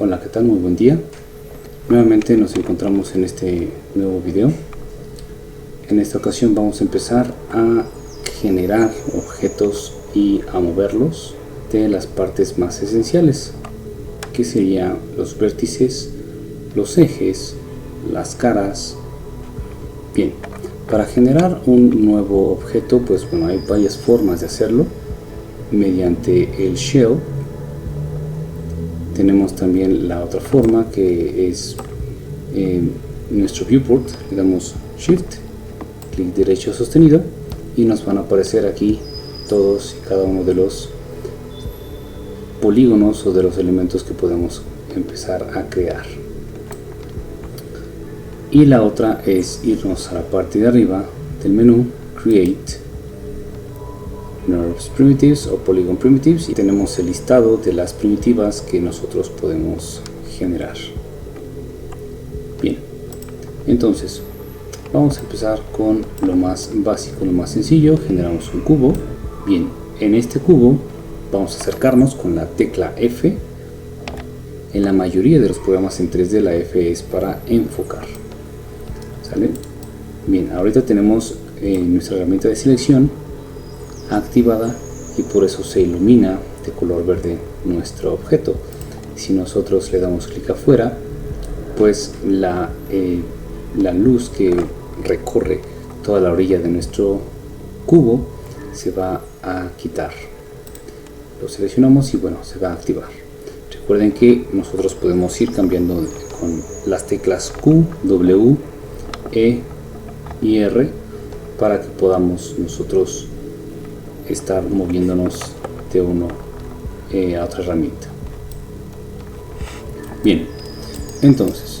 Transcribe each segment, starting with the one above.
Hola, ¿qué tal? Muy buen día. Nuevamente nos encontramos en este nuevo video. En esta ocasión vamos a empezar a generar objetos y a moverlos de las partes más esenciales, que serían los vértices, los ejes, las caras. Bien, para generar un nuevo objeto, pues bueno, hay varias formas de hacerlo. Mediante el shell. Tenemos también la otra forma, que es nuestro viewport. Le damos shift, clic derecho sostenido, y nos van a aparecer aquí todos y cada uno de los polígonos o de los elementos que podemos empezar a crear. Y la otra es irnos a la parte de arriba del menú, create NURBS primitives o polygon primitives, y tenemos el listado de las primitivas que nosotros podemos generar. Bien, entonces vamos a empezar con lo más básico, lo más sencillo. Generamos un cubo. Bien, en este cubo vamos a acercarnos con la tecla F. En la mayoría de los programas en 3D la F es para enfocar. ¿Sale? Bien, ahorita tenemos nuestra herramienta de selección activada y por eso se ilumina de color verde nuestro objeto. Si nosotros le damos clic afuera, pues la luz que recorre toda la orilla de nuestro cubo se va a quitar. Lo seleccionamos y bueno, se va a activar. Recuerden que nosotros podemos ir cambiando con las teclas Q, W, E y R para que podamos nosotros estar moviéndonos de uno a otra herramienta. Bien, entonces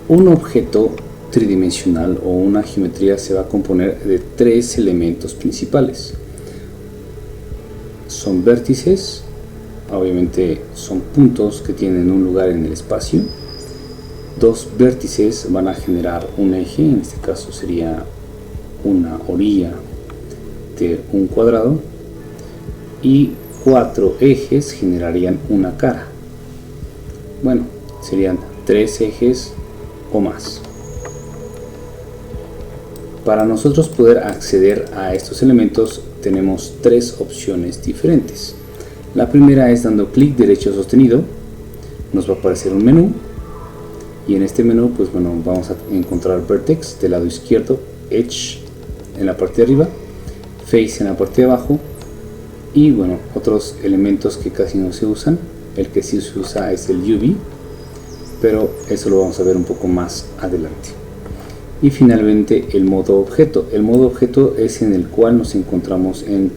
un objeto tridimensional o una geometría se va a componer de tres elementos principales. Son vértices, obviamente son puntos que tienen un lugar en el espacio. Dos vértices van a generar un eje, en este caso sería una orilla de un cuadrado, y cuatro ejes generarían una cara. Bueno, serían tres ejes o más. Para nosotros poder acceder a estos elementos tenemos tres opciones diferentes. La primera es dando clic derecho sostenido. Nos va a aparecer un menú, y en este menú pues bueno, vamos a encontrar vertex del lado izquierdo, edge en la parte de arriba, face en la parte de abajo, y bueno, otros elementos que casi no se usan. El que sí se usa es el UV, pero eso lo vamos a ver un poco más adelante. Y finalmente el modo objeto. El modo objeto es en el cual nos encontramos en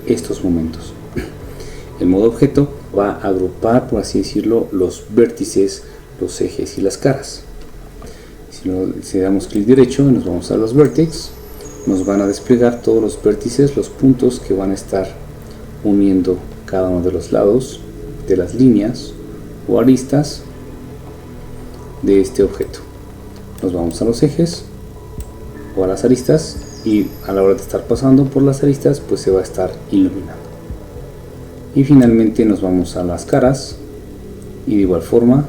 estos momentos. El modo objeto va a agrupar, por así decirlo, los vértices, los ejes y las caras. Si damos clic derecho y nos vamos a los vértices, nos van a desplegar todos los vértices, los puntos que van a estar uniendo cada uno de los lados de las líneas o aristas de este objeto. Nos vamos a los ejes o a las aristas, y a la hora de estar pasando por las aristas pues se va a estar iluminando. Y finalmente nos vamos a las caras, y de igual forma,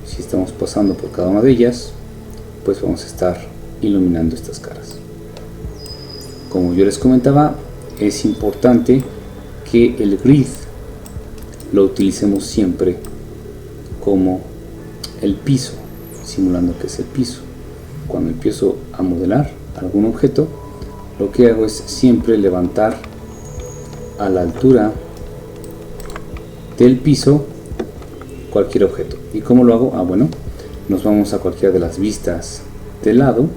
si estamos pasando por cada una de ellas, pues vamos a estar iluminando estas caras. Como yo les comentaba, es importante que el grid lo utilicemos siempre como el piso, simulando que es el piso. Cuando empiezo a modelar algún objeto, lo que hago es siempre levantar a la altura del piso cualquier objeto. ¿Y cómo lo hago? Bueno, nos vamos a cualquiera de las vistas de lado,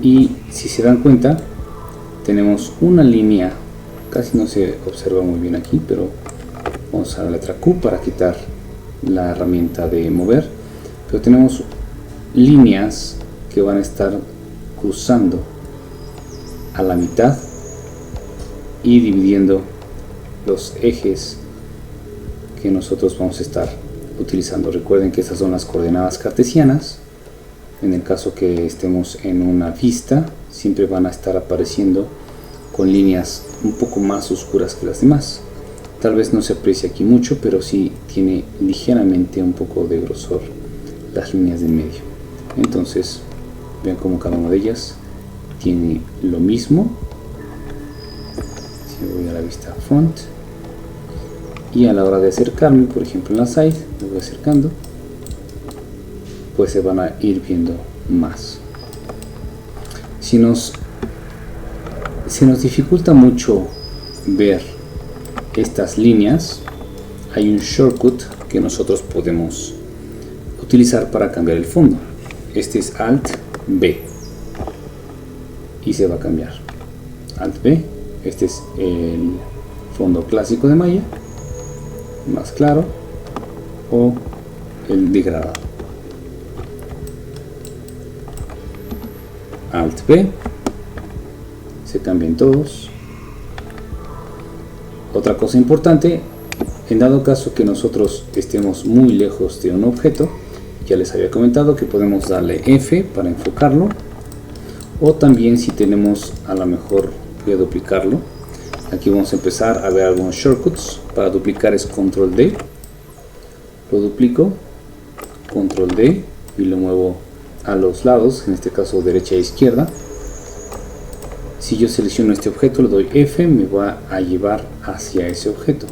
y si se dan cuenta tenemos una línea, casi no se observa muy bien aquí, pero vamos a la letra Q para quitar la herramienta de mover, pero tenemos líneas que van a estar cruzando a la mitad y dividiendo los ejes que nosotros vamos a estar utilizando. Recuerden que estas son las coordenadas cartesianas. En el caso que estemos en una vista, siempre van a estar apareciendo con líneas un poco más oscuras que las demás. Tal vez no se aprecie aquí mucho, pero sí tiene ligeramente un poco de grosor las líneas del medio. Entonces vean como cada una de ellas tiene lo mismo. Si voy a la vista font y a la hora de acercarme, por ejemplo en la side, me voy acercando, pues se van a ir viendo más. Si se nos dificulta mucho ver estas líneas, hay un shortcut que nosotros podemos utilizar para cambiar el fondo. Este es Alt B y se va a cambiar. Alt B, este es el fondo clásico de Maya, más claro, o el degradado. Alt B, se cambian todos. Otra cosa importante, en dado caso que nosotros estemos muy lejos de un objeto, ya les había comentado que podemos darle F para enfocarlo, o también si tenemos, a lo mejor voy a duplicarlo. Aquí vamos a empezar a ver algunos shortcuts. Para duplicar es Control D, lo duplico, Control D y lo muevo a los lados, en este caso derecha e izquierda. Si yo selecciono este objeto, le doy F, me va a llevar hacia ese objeto.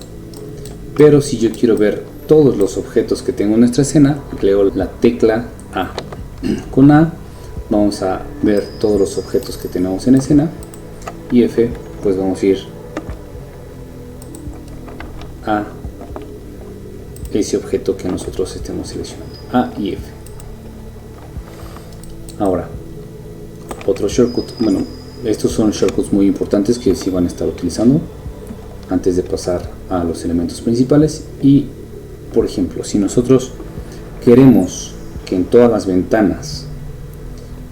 Pero si yo quiero ver todos los objetos que tengo en nuestra escena, leo la tecla A. Con A vamos a ver todos los objetos que tenemos en escena, y F, pues vamos a ir a ese objeto que nosotros estemos seleccionando, A y F. Ahora, otro shortcut, bueno, estos son shortcuts muy importantes que sí van a estar utilizando antes de pasar a los elementos principales. Y por ejemplo, si nosotros queremos que en todas las ventanas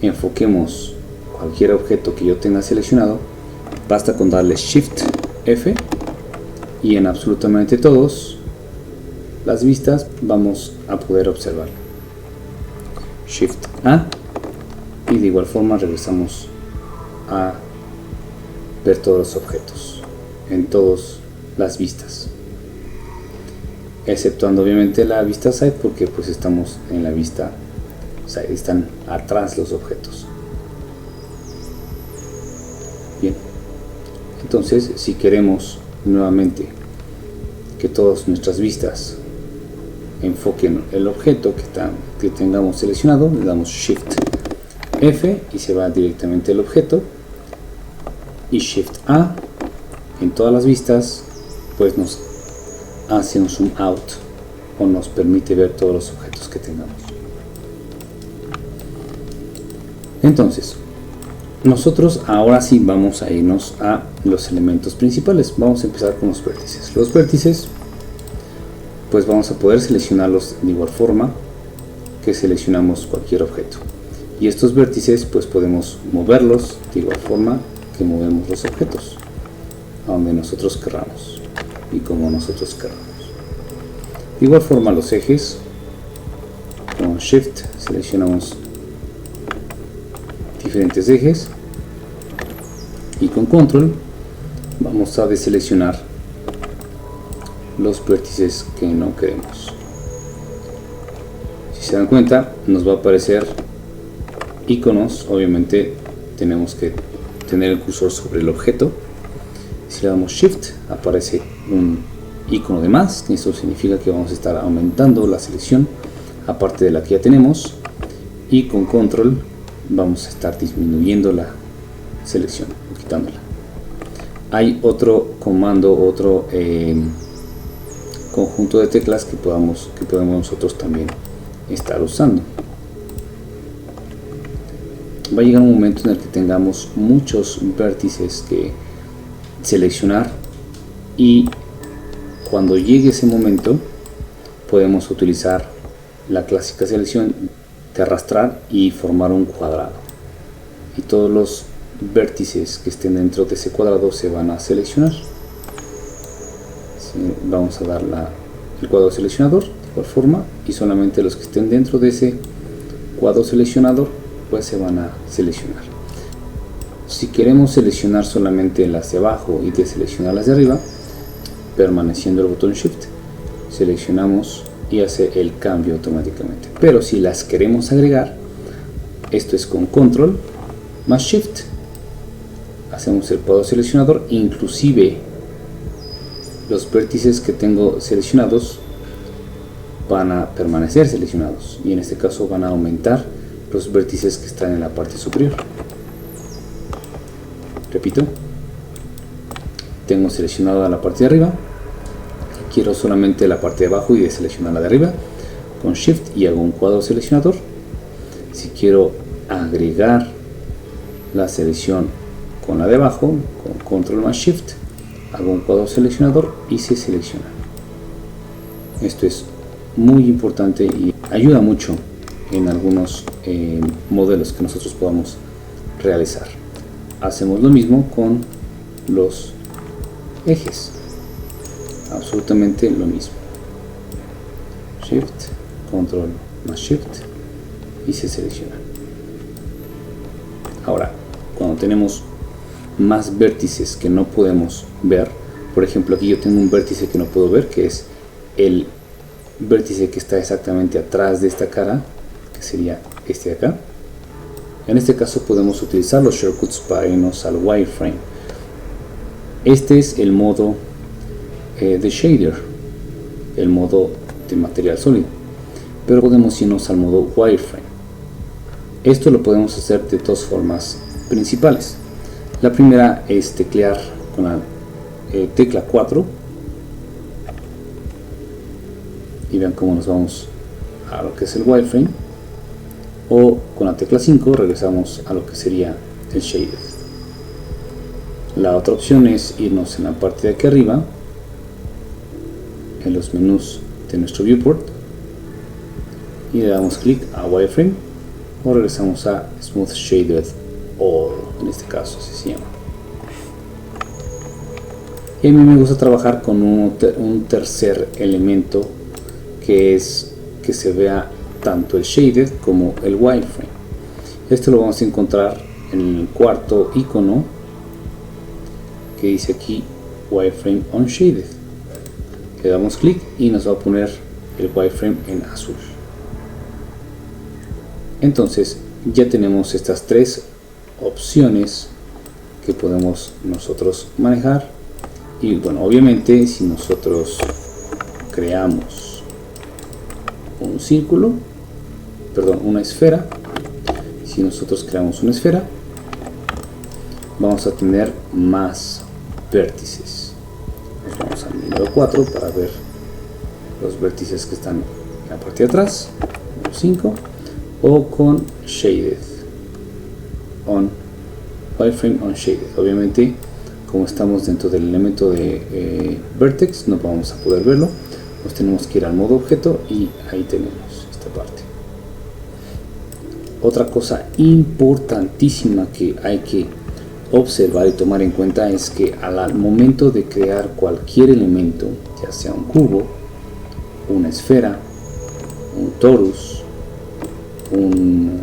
enfoquemos cualquier objeto que yo tenga seleccionado, basta con darle Shift F y en absolutamente todas las vistas vamos a poder observarlo. Shift A y de igual forma regresamos a ver todos los objetos en todas las vistas, exceptuando obviamente la vista side, porque pues estamos en la vista side, están atrás los objetos. Bien, entonces si queremos nuevamente que todas nuestras vistas enfoquen el objeto que tengamos seleccionado, le damos Shift F y se va directamente al objeto, y Shift A en todas las vistas pues nos hace un zoom out o nos permite ver todos los objetos que tengamos. Entonces nosotros ahora sí vamos a irnos a los elementos principales. Vamos a empezar con los vértices. Los vértices pues vamos a poder seleccionarlos de igual forma que seleccionamos cualquier objeto, y estos vértices pues podemos moverlos de igual forma que movemos los objetos a donde nosotros querramos y como nosotros querramos. De igual forma los ejes, con Shift seleccionamos diferentes ejes y con Control vamos a deseleccionar los vértices que no queremos. Si se dan cuenta, nos va a aparecer iconos. Obviamente tenemos que tener el cursor sobre el objeto. Si le damos Shift, aparece un icono de más. Esto significa que vamos a estar aumentando la selección aparte de la que ya tenemos, y con Control vamos a estar disminuyendo la selección o quitándola. Hay otro comando, otro conjunto de teclas que podemos nosotros también estar usando. Va a llegar un momento en el que tengamos muchos vértices que seleccionar, y cuando llegue ese momento podemos utilizar la clásica selección de arrastrar y formar un cuadrado, y todos los vértices que estén dentro de ese cuadrado se van a seleccionar. Vamos a dar el cuadro seleccionador de igual forma, y solamente los que estén dentro de ese cuadro seleccionador pues se van a seleccionar. Si queremos seleccionar solamente las de abajo y deseleccionar las de arriba, permaneciendo el botón Shift, seleccionamos y hace el cambio automáticamente. Pero si las queremos agregar, esto es con Control más Shift, hacemos el cuadro seleccionador, inclusive los vértices que tengo seleccionados van a permanecer seleccionados, y en este caso van a aumentar los vértices que están en la parte superior. Repito, tengo seleccionado la parte de arriba, quiero solamente la parte de abajo y deseleccionar la de arriba, con Shift y hago un cuadro seleccionador. Si quiero agregar la selección con la de abajo, con Control más Shift, hago un cuadro seleccionador y se selecciona. Esto es muy importante y ayuda mucho en algunos modelos que nosotros podamos realizar. Hacemos lo mismo con los ejes, absolutamente lo mismo. Shift, Control más Shift y se selecciona. Ahora, cuando tenemos más vértices que no podemos ver, por ejemplo aquí yo tengo un vértice que no puedo ver, que es el vértice que está exactamente atrás de esta cara, que sería este de acá. En este caso podemos utilizar los shortcuts para irnos al wireframe. Este es el modo de shader, el modo de material sólido, pero podemos irnos al modo wireframe. Esto lo podemos hacer de dos formas principales. La primera es teclear con la tecla 4 y vean cómo nos vamos a lo que es el wireframe, o con la tecla 5 regresamos a lo que sería el shader. La otra opción es irnos en la parte de aquí arriba, en los menús de nuestro viewport, y le damos clic a wireframe, o regresamos a Smooth Shaded All, en este caso así se llama. Y a mí me gusta trabajar con un tercer elemento, que es que se vea tanto el shaded como el wireframe. Esto lo vamos a encontrar en el cuarto icono que dice aquí wireframe on shaded. Le damos clic y nos va a poner el wireframe en azul. Entonces ya tenemos estas tres opciones que podemos nosotros manejar. Y bueno, obviamente si nosotros creamos un círculo, perdón, una esfera, si nosotros creamos una esfera, vamos a tener más vértices. Nos vamos al número 4 para ver los vértices que están en la parte de atrás, número 5, o con shaded on wireframe on shaded. Obviamente, como estamos dentro del elemento de vertex, no vamos a poder verlo, nos tenemos que ir al modo objeto y ahí tenemos esta parte. Otra cosa importantísima que hay que observar y tomar en cuenta es que al momento de crear cualquier elemento, ya sea un cubo, una esfera, un torus, un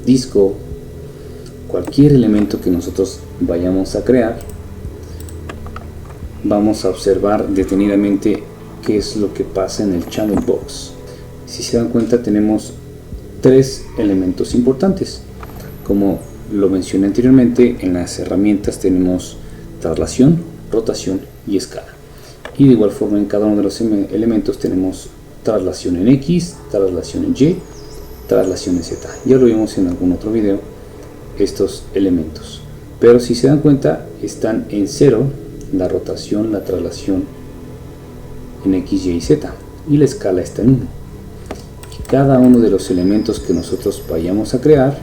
disco, cualquier elemento que nosotros vayamos a crear, vamos a observar detenidamente qué es lo que pasa en el channel box. Si se dan cuenta, tenemos tres elementos importantes. Como lo mencioné anteriormente, en las herramientas tenemos traslación, rotación y escala. Y de igual forma en cada uno de los elementos tenemos traslación en X, traslación en Y, traslación en Z. Ya lo vimos en algún otro video estos elementos. Pero si se dan cuenta, están en 0 la rotación, la traslación en X, Y y Z. Y la escala está en 1. Cada uno de los elementos que nosotros vayamos a crear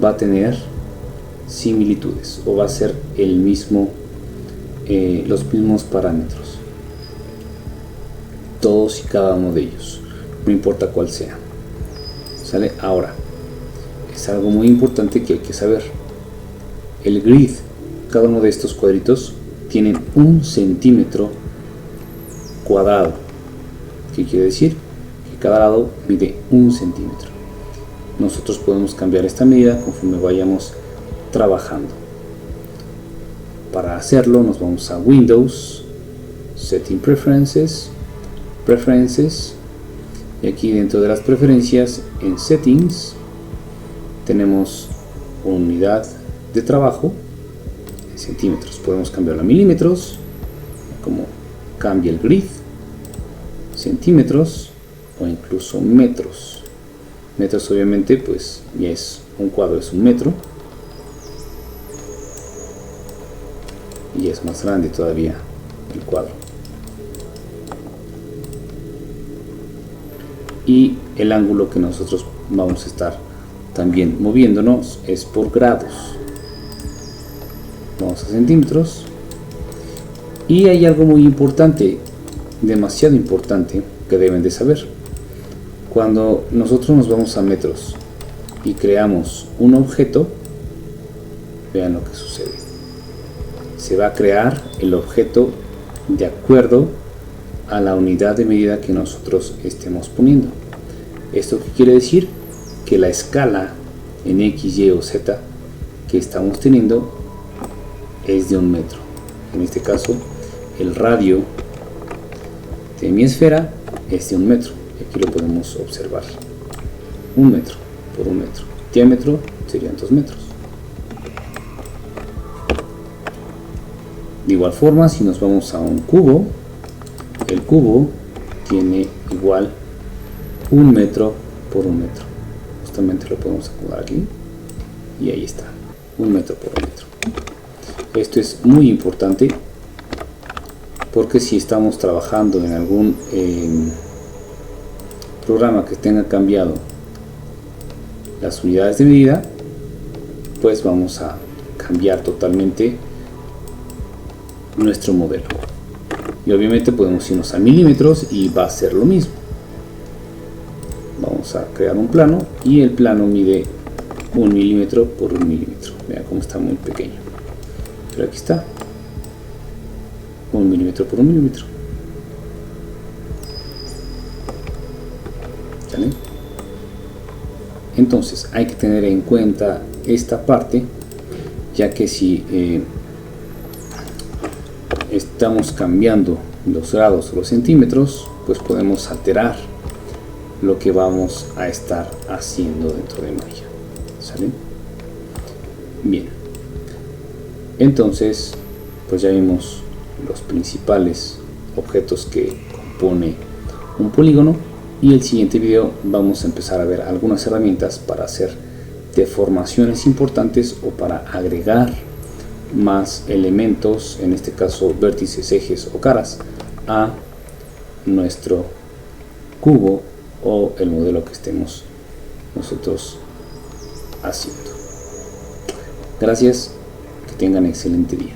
va a tener similitudes o va a ser el mismo, los mismos parámetros, todos y cada uno de ellos, no importa cuál sea. ¿Sale? Ahora es algo muy importante que hay que saber: el grid, cada uno de estos cuadritos tienen 1 centímetro cuadrado. ¿Qué quiere decir? Que cada lado mide 1 centímetro. Nosotros podemos cambiar esta medida conforme vayamos trabajando. Para hacerlo nos vamos a Windows, Setting Preferences, y aquí dentro de las preferencias en Settings tenemos unidad de trabajo en centímetros. Podemos cambiarlo a milímetros, como cambia el grid, centímetros o incluso metros. Metros obviamente pues ya es un cuadro, es un metro, y es más grande todavía el cuadro. Y el ángulo que nosotros vamos a estar también moviéndonos es por grados. Vamos a centímetros. Y hay algo muy importante, demasiado importante, que deben de saber. Cuando nosotros nos vamos a metros y creamos un objeto, vean lo que sucede. Se va a crear el objeto de acuerdo a la unidad de medida que nosotros estemos poniendo. ¿Esto qué quiere decir? Que la escala en X, Y o Z que estamos teniendo es de 1 metro. En este caso, el radio de mi esfera es de 1 metro. Aquí lo podemos observar. 1 metro por 1 metro. Diámetro serían 2 metros. De igual forma, si nos vamos a un cubo, el cubo tiene igual 1 metro por 1 metro. Justamente lo podemos acomodar aquí y ahí está, 1 metro por 1 metro. Esto es muy importante porque si estamos trabajando en algún programa que tenga cambiado las unidades de medida, pues vamos a cambiar totalmente nuestro modelo. Y obviamente podemos irnos a milímetros y va a ser lo mismo. Vamos a crear un plano y el plano mide 1 milímetro por 1 milímetro. Vean cómo está muy pequeño, pero aquí está, 1 milímetro por 1 milímetro. ¿Sale? Entonces hay que tener en cuenta esta parte, ya que si estamos cambiando los grados o los centímetros, pues podemos alterar lo que vamos a estar haciendo dentro de Maya. ¿Sale? Bien, entonces pues ya vimos los principales objetos que compone un polígono, y el siguiente video vamos a empezar a ver algunas herramientas para hacer deformaciones importantes o para agregar más elementos, en este caso vértices, ejes o caras, a nuestro cubo o el modelo que estemos nosotros haciendo. Gracias, que tengan excelente día.